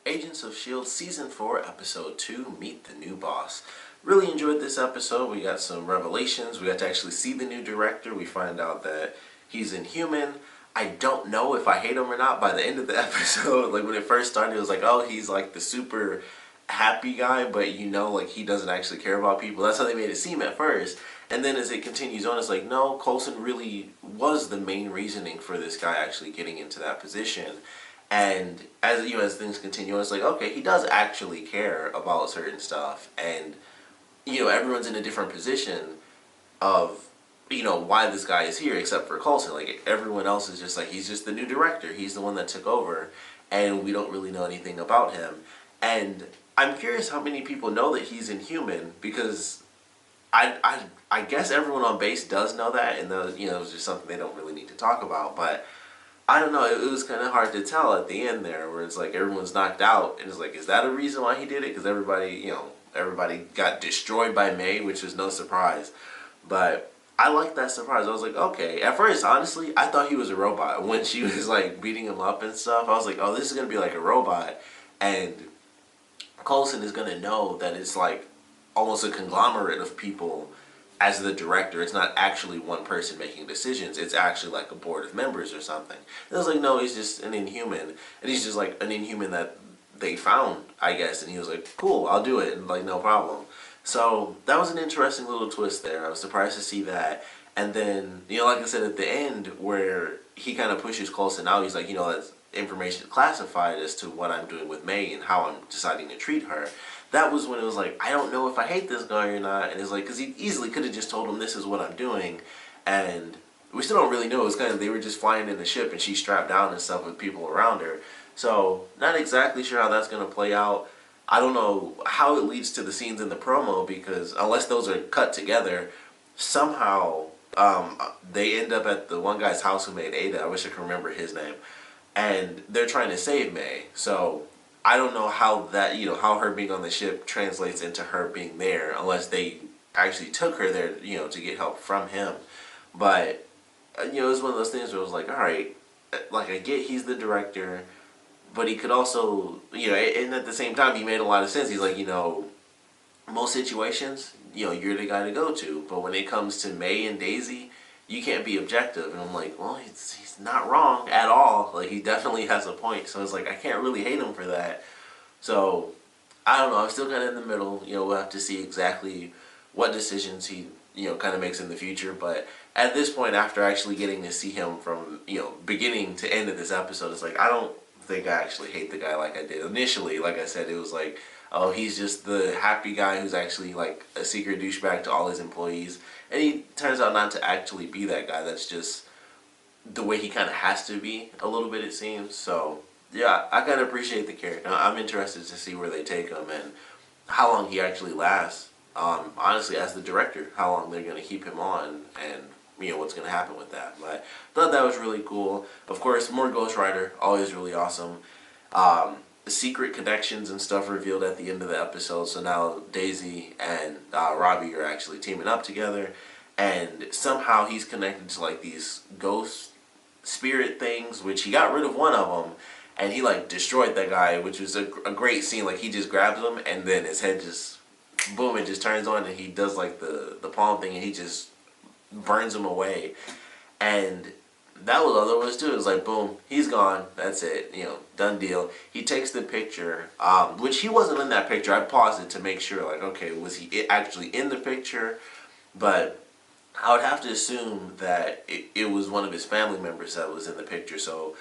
Agents of S.H.I.E.L.D. Season 4, Episode 2, Meet the New Boss. Really enjoyed this episode. We got some revelations. We got to actually see the new director. We find out that he's inhuman. I don't know if I hate him or not by the end of the episode. Like, when it first started, it was like, oh, he's like the super happy guy, but you know, like, he doesn't actually care about people. That's how they made it seem at first. And then as it continues on, it's like, no, Coulson really was the main reasoning for this guy actually getting into that position. And as as things continue, it's like, okay, he does actually care about certain stuff, and everyone's in a different position of why this guy is here, except for Coulson. Like, everyone else is just like, he's just the new director, he's the one that took over, and we don't really know anything about him. And I'm curious how many people know that he's inhuman, because I guess everyone on base does know that, and those it was just something they don't really need to talk about, but I don't know, it was kind of hard to tell at the end there, where it's like everyone's knocked out, and it's like, is that a reason why he did it? Because everybody got destroyed by May, which was no surprise. But I liked that surprise. I was like, okay. At first, honestly, I thought he was a robot. When she was like beating him up and stuff, I was like, oh, this is going to be like a robot. And Coulson is going to know that it's like almost a conglomerate of people as the director. It's not actually one person making decisions. It's actually like a board of members or something. And I was like, no, he's just an inhuman. And he's just like an inhuman that they found, I guess. And he was like, cool, I'll do it. And like, no problem. So that was an interesting little twist there. I was surprised to see that. And then, like I said, at the end where he kind of pushes Coulson out, he's like, that's information classified as to what I'm doing with May and how I'm deciding to treat her. That was when it was like, I don't know if I hate this guy or not. And it's like, because he easily could have just told him this is what I'm doing. And we still don't really know. It was kind of, they were just flying in the ship and she's strapped down and stuff with people around her. So not exactly sure how that's going to play out. I don't know how it leads to the scenes in the promo, because unless those are cut together, somehow they end up at the one guy's house who made Ada. I wish I could remember his name. And they're trying to save May. So I don't know how that, how her being on the ship translates into her being there, unless they actually took her there, to get help from him. But, it was one of those things where it was like, all right, like, I get he's the director, but he could also, and at the same time, he made a lot of sense. He's like, most situations, you're the guy to go to. But when it comes to May and Daisy, you can't be objective. And I'm like, well, he's not wrong at all. Like, he definitely has a point. So it's like, I can't really hate him for that. So, I don't know. I'm still kind of in the middle. We'll have to see exactly what decisions he, kind of makes in the future. But at this point, after actually getting to see him from, beginning to end of this episode, it's like, I don't think I actually hate the guy like I did initially. Like I said, it was like, oh, he's just the happy guy who's actually like a secret douchebag to all his employees. And he turns out not to actually be that guy. That's just the way he kind of has to be a little bit, it seems. So, yeah, I kind of appreciate the character. I'm interested to see where they take him and how long he actually lasts. Honestly, as the director, how long they're going to keep him on and, what's going to happen with that. But I thought that was really cool. Of course, more Ghost Rider, always really awesome. Secret connections and stuff revealed at the end of the episode. So now Daisy and Robbie are actually teaming up together, and somehow he's connected to like these ghost spirit things, which he got rid of one of them, and he like destroyed that guy, which was a great scene. Like, he just grabs him and then his head just boom, it just turns on, and he does like the palm thing, and he just burns him away. And that was all there was to it. It was like, boom, he's gone. That's it. Done deal. He takes the picture, which he wasn't in that picture. I paused it to make sure, like, okay, was he actually in the picture? But I would have to assume that it was one of his family members that was in the picture. So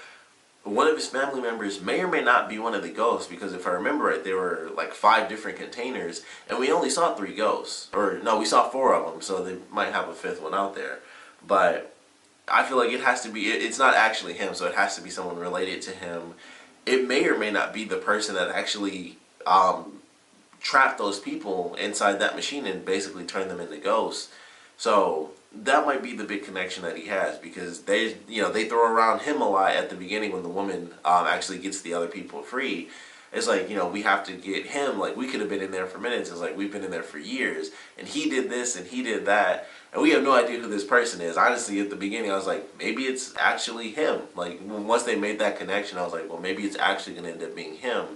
one of his family members may or may not be one of the ghosts, because if I remember right, there were like 5 different containers, and we only saw 3 ghosts. Or, no, we saw 4 of them, so they might have a 5th one out there. But I feel like it has to be, it's not actually him, so it has to be someone related to him. It may or may not be the person that actually trapped those people inside that machine and basically turned them into ghosts. So that might be the big connection that he has, because they throw around him a lot at the beginning when the woman actually gets the other people free. It's like, we have to get him, like, we could have been in there for minutes. It's like, we've been in there for years, and he did this, and he did that, and we have no idea who this person is. Honestly, at the beginning, I was like, maybe it's actually him. Like, once they made that connection, I was like, well, maybe it's actually going to end up being him,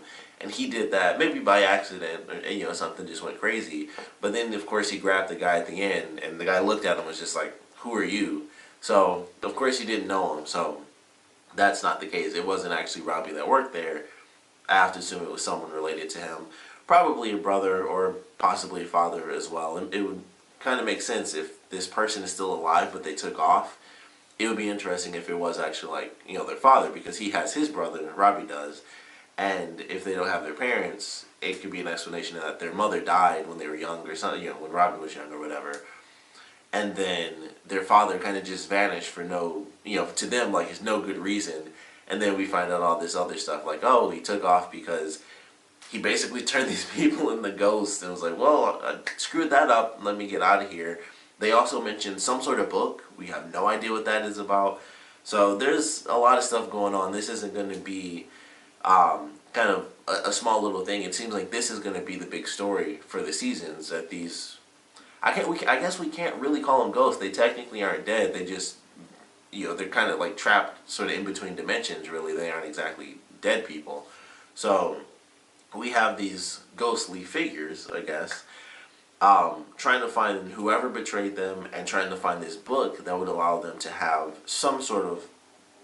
and he did that, maybe by accident, or, something just went crazy. But then, of course, he grabbed the guy at the end, and the guy looked at him and was just like, who are you? So, of course, he didn't know him, so that's not the case. It wasn't actually Robbie that worked there. I have to assume it was someone related to him. Probably a brother or possibly a father as well. And it would kind of make sense if this person is still alive but they took off. It would be interesting if it was actually like, their father, because he has his brother, Robbie does. And if they don't have their parents, it could be an explanation that their mother died when they were young or something, when Robbie was young or whatever. And then their father kind of just vanished for no, to them, like, it's no good reason. And then we find out all this other stuff, like, oh, he took off because he basically turned these people into ghosts and was like, well, I screwed that up, let me get out of here. They also mentioned some sort of book. We have no idea what that is about. So there's a lot of stuff going on. This isn't going to be kind of a small little thing. It seems like this is going to be the big story for the seasons, that these... I guess we can't really call them ghosts. They technically aren't dead. They just, they're kind of like trapped sort of in between dimensions, really. They aren't exactly dead people. So we have these ghostly figures, I guess, trying to find whoever betrayed them and trying to find this book that would allow them to have some sort of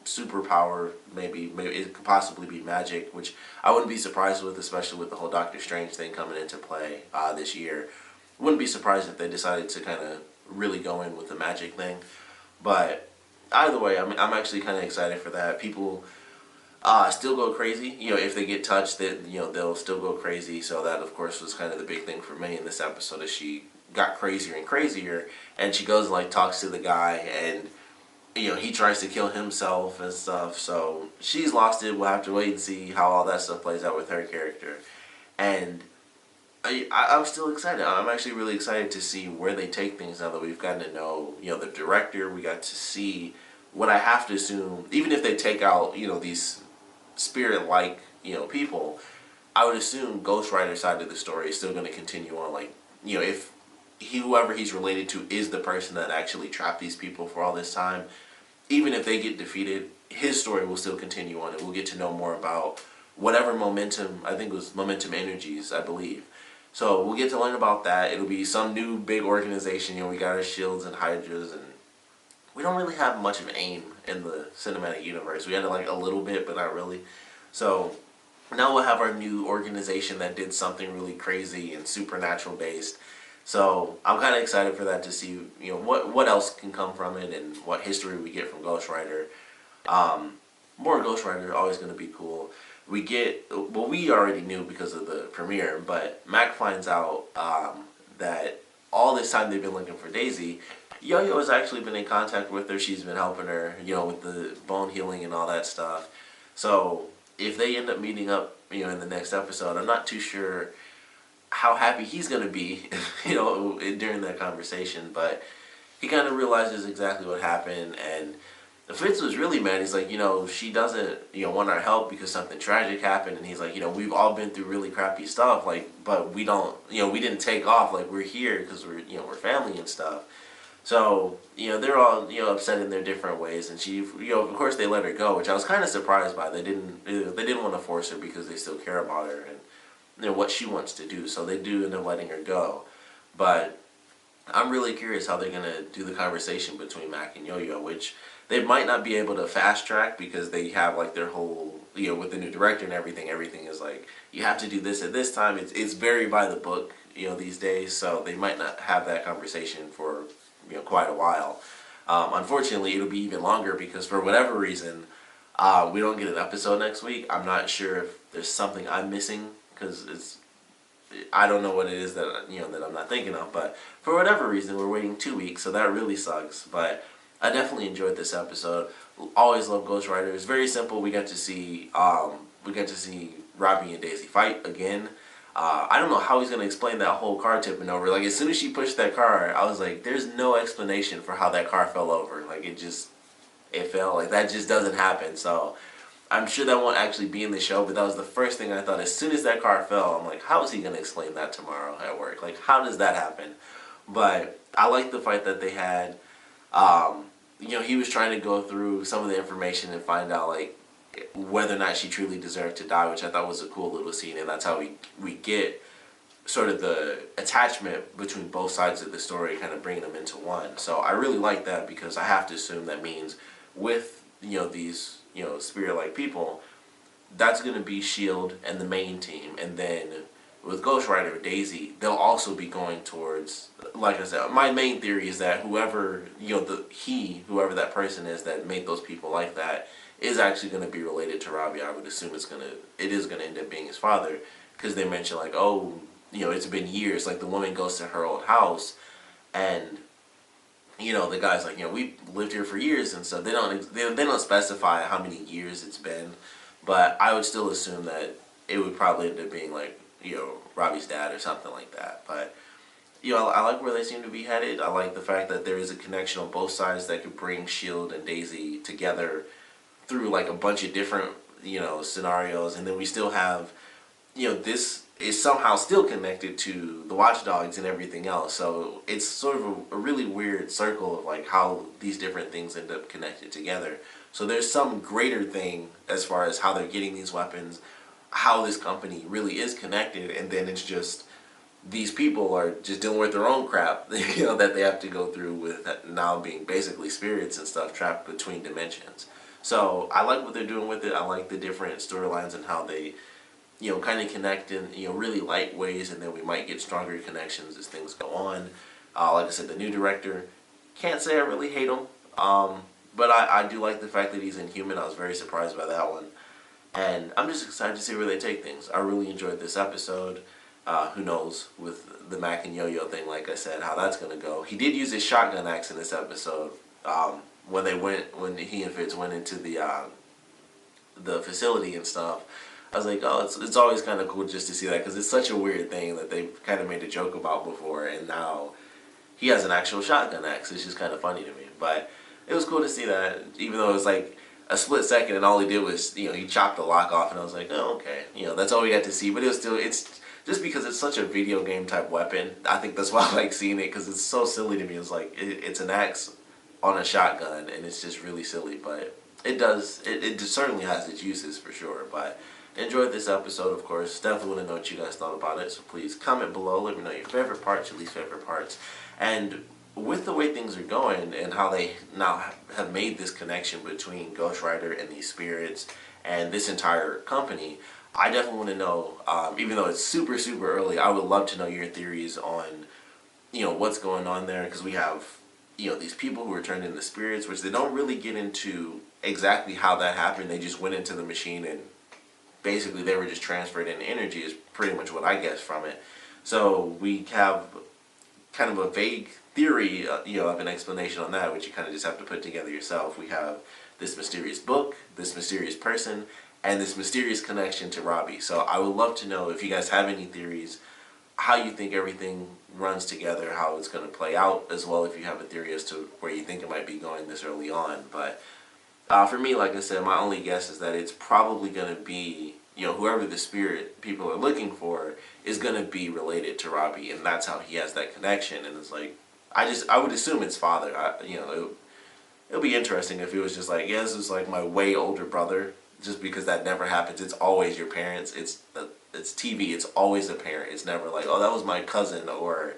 superpower. Maybe it could possibly be magic, which I wouldn't be surprised with, especially with the whole Doctor Strange thing coming into play this year. Wouldn't be surprised if they decided to kind of really go in with the magic thing. But either way, I'm actually kind of excited for that. People still go crazy. If they get touched, they'll still go crazy. So that, of course, was kind of the big thing for me in this episode, as she got crazier and crazier. And she goes and, like, talks to the guy, and, he tries to kill himself and stuff. So she's lost it. We'll have to wait and see how all that stuff plays out with her character. And I'm still excited. I'm actually really excited to see where they take things now that we've gotten to know, the director. We got to see what I have to assume, even if they take out, these spirit-like, people, I would assume Ghost Rider's side of the story is still going to continue on. Like, if whoever he's related to is the person that actually trapped these people for all this time, even if they get defeated, his story will still continue on, and we'll get to know more about whatever momentum, I think it was Momentum Energies, I believe. So we'll get to learn about that. It'll be some new big organization. We got our shields and hydras, and we don't really have much of AIM in the cinematic universe. We had like a little bit, but not really. So now we'll have our new organization that did something really crazy and supernatural based. So I'm kind of excited for that, to see what else can come from it and what history we get from Ghost Rider. More Ghost Rider, always going to be cool. We already knew because of the premiere, but Mac finds out that all this time they've been looking for Daisy, Yo-Yo has actually been in contact with her. She's been helping her, with the bone healing and all that stuff. So if they end up meeting up, in the next episode, I'm not too sure how happy he's going to be, during that conversation, but he kind of realizes exactly what happened. And Fitz was really mad. He's like, she doesn't, want our help because something tragic happened. And he's like, we've all been through really crappy stuff, like, but we don't, we didn't take off, like, we're here because we're family and stuff. So, they're all, upset in their different ways. And she, of course they let her go, which I was kind of surprised by. They didn't want to force her because they still care about her and, what she wants to do. So they do end up letting her go. But I'm really curious how they're going to do the conversation between Mac and Yo-Yo, which they might not be able to fast track because they have like their whole, with the new director and everything is like, you have to do this at this time. It's very by the book, these days. So they might not have that conversation for, quite a while. Unfortunately, it'll be even longer because for whatever reason, we don't get an episode next week. I'm not sure if there's something I'm missing because I don't know what it is that, that I'm not thinking of. But for whatever reason, we're waiting 2 weeks, so that really sucks. But I definitely enjoyed this episode. Always love Ghost Rider. It's very simple. We got to see Robbie and Daisy fight again. I don't know how he's going to explain that whole car tipping over. Like, as soon as she pushed that car, I was like, there's no explanation for how that car fell over. Like, it fell. Like, that just doesn't happen. So I'm sure that won't actually be in the show, but that was the first thing I thought. As soon as that car fell, I'm like, how is he going to explain that tomorrow at work? Like, how does that happen? But I like the fight that they had. He was trying to go through some of the information and find out, like, whether or not she truly deserved to die, which I thought was a cool little scene, and that's how we get sort of the attachment between both sides of the story, kind of bringing them into one. So I really like that, because I have to assume that means with, these, spirit-like people, that's going to be S.H.I.E.L.D. and the main team, and then with Ghost Rider, Daisy, they'll also be going towards, like I said, my main theory is that whoever, whoever that person is that made those people like that, is actually going to be related to Robbie. I would assume it is going to end up being his father, because they mention, like, oh, it's been years. Like, the woman goes to her old house, and the guy's like, we lived here for years and stuff. They don't specify how many years it's been, but I would still assume that it would probably end up being like, Robbie's dad or something like that. But I like where they seem to be headed. I like the fact that there is a connection on both sides that could bring S.H.I.E.L.D. and Daisy together through like a bunch of different scenarios, and then we still have this is somehow still connected to the Watchdogs and everything else. So it's sort of a really weird circle of like how these different things end up connected together. So there's some greater thing as far as how they're getting these weapons, how this company really is connected, and then it's just these people are just dealing with their own crap, that they have to go through with now being basically spirits and stuff trapped between dimensions. So I like what they're doing with it. I like the different storylines and how they kind of connect in, really light ways, and then we might get stronger connections as things go on. Like I said, the new director, can't say I really hate him, but I do like the fact that he's Inhuman. I was very surprised by that one. And I'm just excited to see where they take things. I really enjoyed this episode. Who knows with the Mac and Yo-Yo thing, like I said, how that's going to go. He did use his shotgun axe in this episode when he and Fitz went into the facility and stuff. I was like, oh, it's always kind of cool just to see that, because it's such a weird thing that they've kind of made a joke about before, and now he has an actual shotgun axe. It's just kind of funny to me. But it was cool to see that, even though it was like a split second and all he did was, he chopped the lock off, and I was like, oh, okay. That's all we got to see. But it was still, it's just because it's such a video game type weapon, I think that's why I like seeing it, because it's so silly to me. It's like, it's an axe on a shotgun, and it's just really silly. But it certainly has its uses for sure. But enjoyed this episode, of course. Definitely want to know what you guys thought about it. So please comment below. Let me know your favorite parts, your least favorite parts. And with the way things are going and how they now have made this connection between Ghost Rider and these spirits and this entire company, I definitely want to know, even though it's super, super early, I would love to know your theories on, what's going on there. Because we have, these people who are turned into spirits, which they don't really get into exactly how that happened. They just went into the machine and basically they were just transferred in energy is pretty much what I guess from it. So we have kind of a vague theory, of an explanation on that, which you kind of just have to put together yourself. We have this mysterious book, this mysterious person, and this mysterious connection to Robbie. So I would love to know if you guys have any theories, how you think everything runs together, how it's going to play out, as well if you have a theory as to where you think it might be going this early on. But for me, like I said, my only guess is that it's probably going to be, whoever the spirit people are looking for is going to be related to Robbie, and that's how he has that connection. And it's like, I would assume it's father. It'll be interesting if it was just like, yeah, this is like my way older brother, just because that never happens. It's always your parents. It's TV. It's always a parent. It's never like, oh, that was my cousin or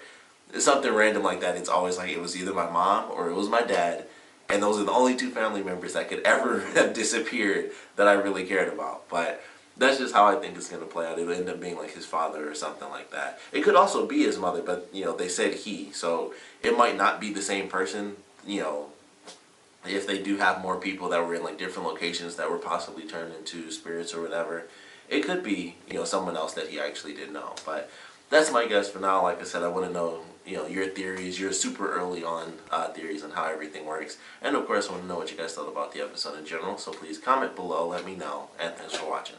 something random like that. It's always like it was either my mom or it was my dad. And those are the only two family members that could ever have disappeared that I really cared about. But that's just how I think it's going to play out. It'll end up being like his father or something like that. It could also be his mother, but, they said he. So it might not be the same person, if they do have more people that were in like different locations that were possibly turned into spirits or whatever. It could be, someone else that he actually didn't know. But that's my guess for now. Like I said, I want to know, your theories, your super early on theories on how everything works. And of course, I want to know what you guys thought about the episode in general. So please comment below, let me know, and thanks for watching.